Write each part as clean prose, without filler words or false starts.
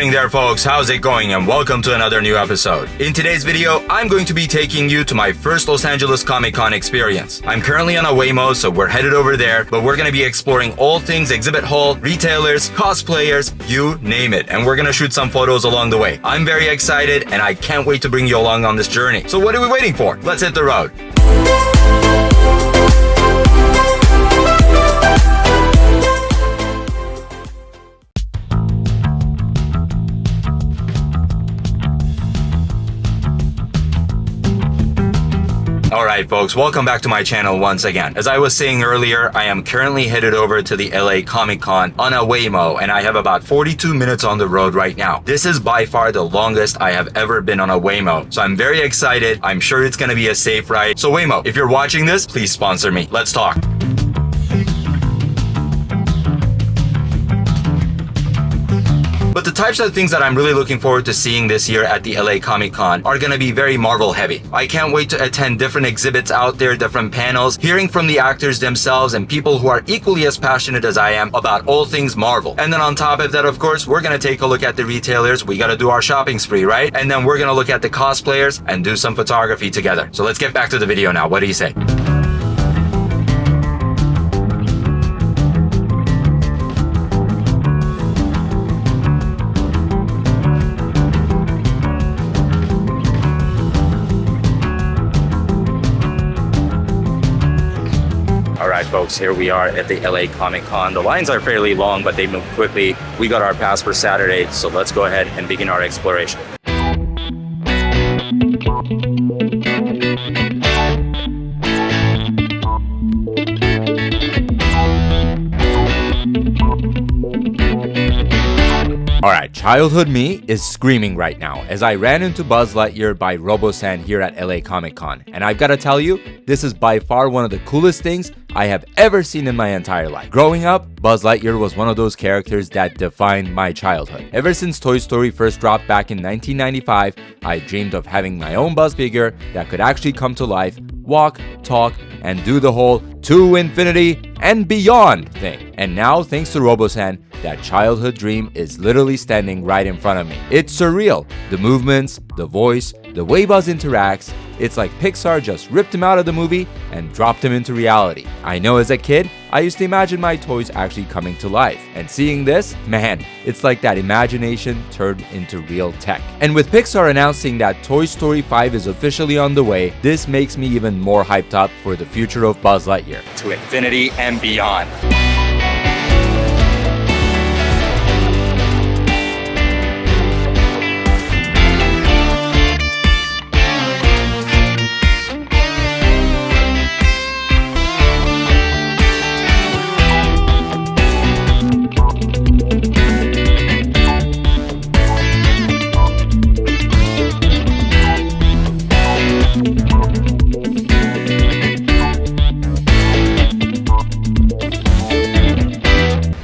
morning there folks, how's it going and welcome to another new episode. In today's video, I'm going to be taking you to my first Los Angeles Comic Con experience. I'm currently on a Waymo, so we're headed over there, but we're going to be exploring all things exhibit hall, retailers, cosplayers, you name it, and we're going to shoot some photos along the way. I'm very excited and I can't wait to bring you along on this journey. So what are we waiting for? Let's hit the road. Alright folks, welcome back to my channel once again. As I was saying earlier, I am currently headed over to the LA Comic Con on a Waymo and I have about 42 minutes on the road right now. This is by far the longest I have ever been on a Waymo, so I'm very excited. I'm sure it's gonna be a safe ride. So Waymo, if you're watching this, please sponsor me. Let's talk. But the types of things that I'm really looking forward to seeing this year at the LA Comic Con are gonna be very Marvel heavy. I can't wait to attend different exhibits out there, different panels, hearing from the actors themselves and people who are equally as passionate as I am about all things Marvel. And then on top of that, of course, we're gonna take a look at the retailers. We gotta do our shopping spree, right? And then we're gonna look at the cosplayers and do some photography together. So let's get back to the video now. What do you say? Alright folks, here we are at the LA Comic Con. The lines are fairly long, but they move quickly. We got our pass for Saturday, so let's go ahead and begin our exploration. Alright, childhood me is screaming right now as I ran into Buzz Lightyear by Robosen here at LA Comic Con. And I've gotta tell you, this is by far one of the coolest things I have ever seen in my entire life. Growing up, Buzz Lightyear was one of those characters that defined my childhood. Ever since Toy Story first dropped back in 1995, I dreamed of having my own Buzz figure that could actually come to life, walk, talk, and do the whole to infinity and beyond thing. And now, thanks to Robosen, that childhood dream is literally standing right in front of me. It's surreal. The movements, the voice, the way Buzz interacts, it's like Pixar just ripped him out of the movie and dropped him into reality. I know as a kid, I used to imagine my toys actually coming to life. And seeing this, man, it's like that imagination turned into real tech. And with Pixar announcing that Toy Story 5 is officially on the way, this makes me even more hyped up for the future of Buzz Lightyear. To infinity and beyond.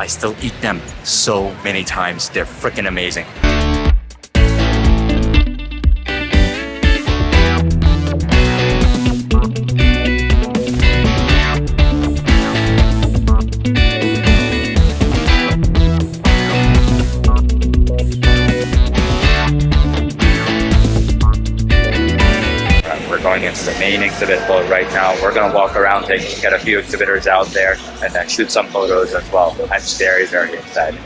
I still eat them so many times. They're freaking amazing. We're going into the main exhibit hall right now. We're going to walk around, take a look at a few exhibitors out there, and then shoot some photos as well. I'm very, very excited.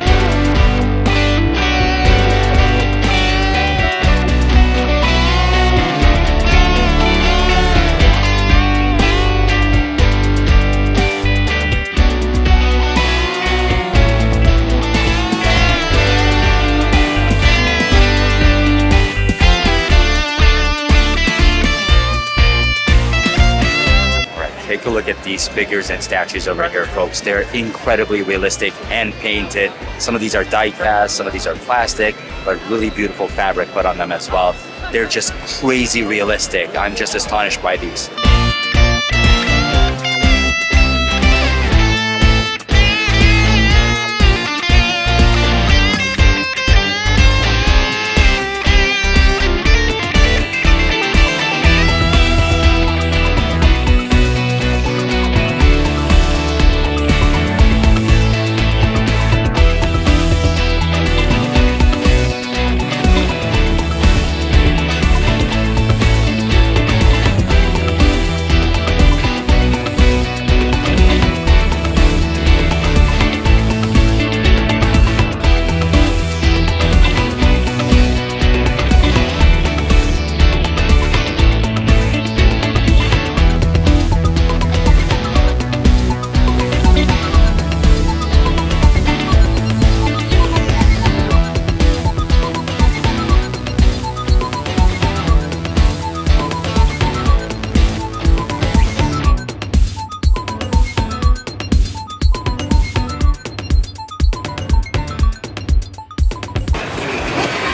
Take a look at these figures and statues over here, folks. They're incredibly realistic and painted. Some of these are die cast, some of these are plastic, but really beautiful fabric put on them as well. They're just crazy realistic. I'm just astonished by these.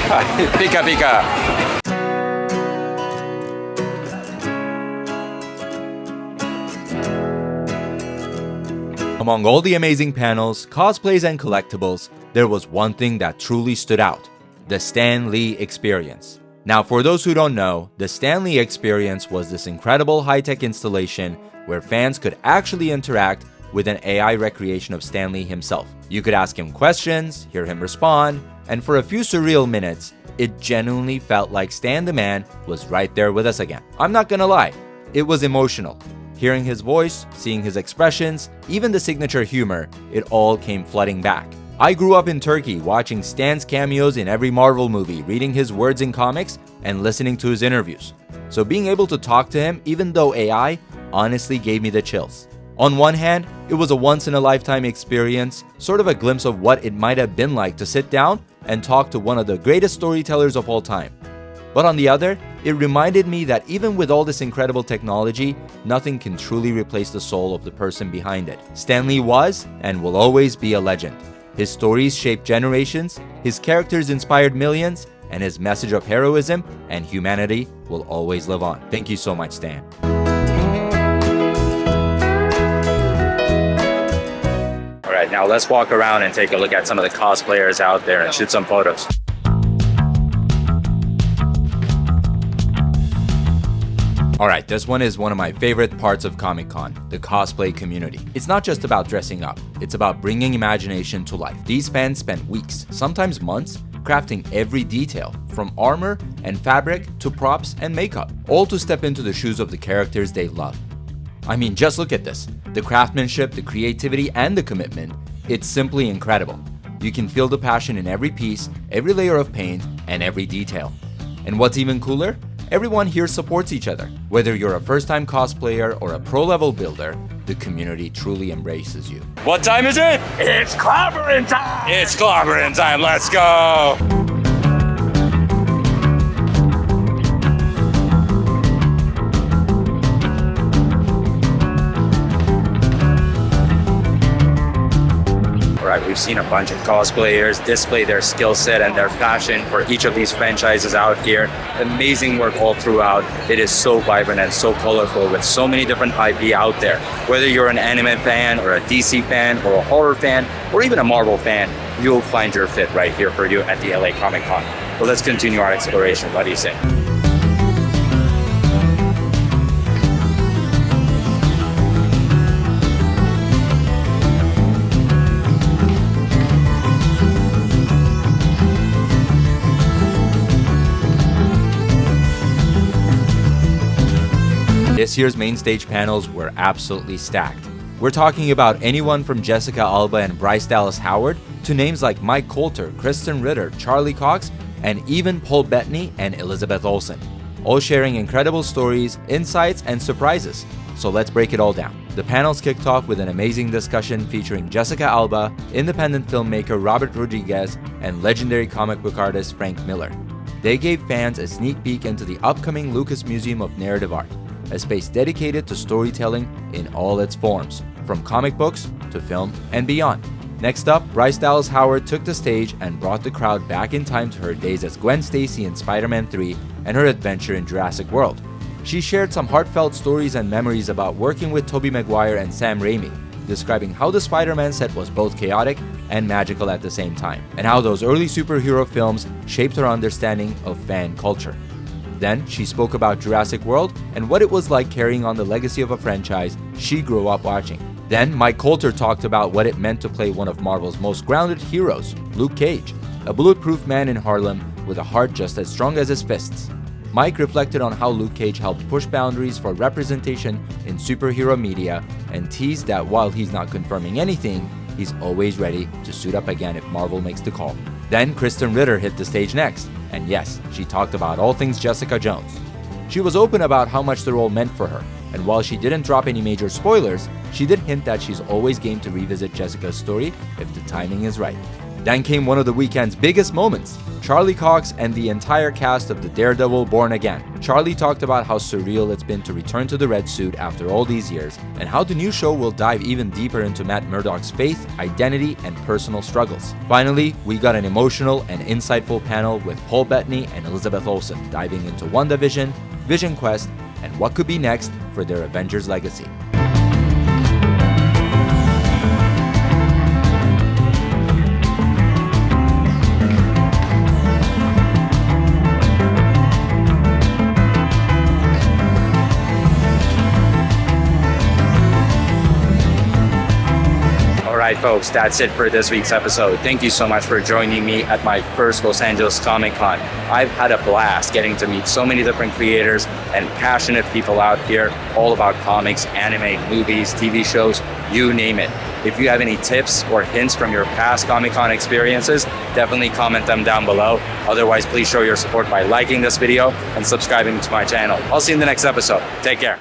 Pika pika. Among all the amazing panels, cosplays, and collectibles, there was one thing that truly stood out: the Stan Lee experience. Now, for those who don't know, the Stan Lee experience was this incredible high-tech installation where fans could actually interact with an AI recreation of Stan Lee himself. You could ask him questions, hear him respond, and for a few surreal minutes, it genuinely felt like Stan the Man was right there with us again. I'm not gonna lie, it was emotional. Hearing his voice, seeing his expressions, even the signature humor, it all came flooding back. I grew up in Turkey watching Stan's cameos in every Marvel movie, reading his words in comics, and listening to his interviews. So being able to talk to him, even though AI, honestly gave me the chills. On one hand, it was a once-in-a-lifetime experience, sort of a glimpse of what it might have been like to sit down and talk to one of the greatest storytellers of all time. But on the other, it reminded me that even with all this incredible technology, nothing can truly replace the soul of the person behind it. Stan Lee was and will always be a legend. His stories shaped generations, his characters inspired millions, and his message of heroism and humanity will always live on. Thank you so much, Stan. Alright, now let's walk around and take a look at some of the cosplayers out there and shoot some photos. Alright, this one is one of my favorite parts of Comic-Con, the cosplay community. It's not just about dressing up, it's about bringing imagination to life. These fans spend weeks, sometimes months, crafting every detail, from armor and fabric to props and makeup, all to step into the shoes of the characters they love. I mean, just look at this. The craftsmanship, the creativity, and the commitment, it's simply incredible. You can feel the passion in every piece, every layer of paint, and every detail. And what's even cooler? Everyone here supports each other. Whether you're a first-time cosplayer or a pro-level builder, the community truly embraces you. What time is it? It's clobbering time! It's clobbering time, let's go! Right, we've seen a bunch of cosplayers display their skill set and their passion for each of these franchises out here. Amazing work all throughout. It is so vibrant and so colorful with so many different IP out there. Whether you're an anime fan or a DC fan or a horror fan or even a Marvel fan, you'll find your fit right here for you at the LA Comic Con. So let's continue our exploration. What do you say? This year's main stage panels were absolutely stacked. We're talking about anyone from Jessica Alba and Bryce Dallas Howard to names like Mike Colter, Kristen Ritter, Charlie Cox, and even Paul Bettany and Elizabeth Olsen, all sharing incredible stories, insights, and surprises. So let's break it all down. The panels kicked off with an amazing discussion featuring Jessica Alba, independent filmmaker Robert Rodriguez, and legendary comic book artist Frank Miller. They gave fans a sneak peek into the upcoming Lucas Museum of Narrative Art, a space dedicated to storytelling in all its forms, from comic books to film and beyond. Next up, Bryce Dallas Howard took the stage and brought the crowd back in time to her days as Gwen Stacy in Spider-Man 3 and her adventure in Jurassic World. She shared some heartfelt stories and memories about working with Tobey Maguire and Sam Raimi, describing how the Spider-Man set was both chaotic and magical at the same time, and how those early superhero films shaped her understanding of fan culture. Then, she spoke about Jurassic World and what it was like carrying on the legacy of a franchise she grew up watching. Then, Mike Colter talked about what it meant to play one of Marvel's most grounded heroes, Luke Cage, a bulletproof man in Harlem with a heart just as strong as his fists. Mike reflected on how Luke Cage helped push boundaries for representation in superhero media and teased that while he's not confirming anything, he's always ready to suit up again if Marvel makes the call. Then Kristen Ritter hit the stage next, and yes, she talked about all things Jessica Jones. She was open about how much the role meant for her, and while she didn't drop any major spoilers, she did hint that she's always game to revisit Jessica's story if the timing is right. Then came one of the weekend's biggest moments, Charlie Cox and the entire cast of the Daredevil Born Again. Charlie talked about how surreal it's been to return to the red suit after all these years, and how the new show will dive even deeper into Matt Murdock's faith, identity, and personal struggles. Finally, we got an emotional and insightful panel with Paul Bettany and Elizabeth Olsen diving into WandaVision, Vision Quest, and what could be next for their Avengers legacy. Alright folks, that's it for this week's episode. Thank you so much for joining me at my first Los Angeles Comic Con. I've had a blast getting to meet so many different creators and passionate people out here, all about comics, anime, movies, TV shows, you name it. If you have any tips or hints from your past Comic Con experiences, definitely comment them down below. Otherwise, please show your support by liking this video and subscribing to my channel. I'll see you in the next episode. Take care.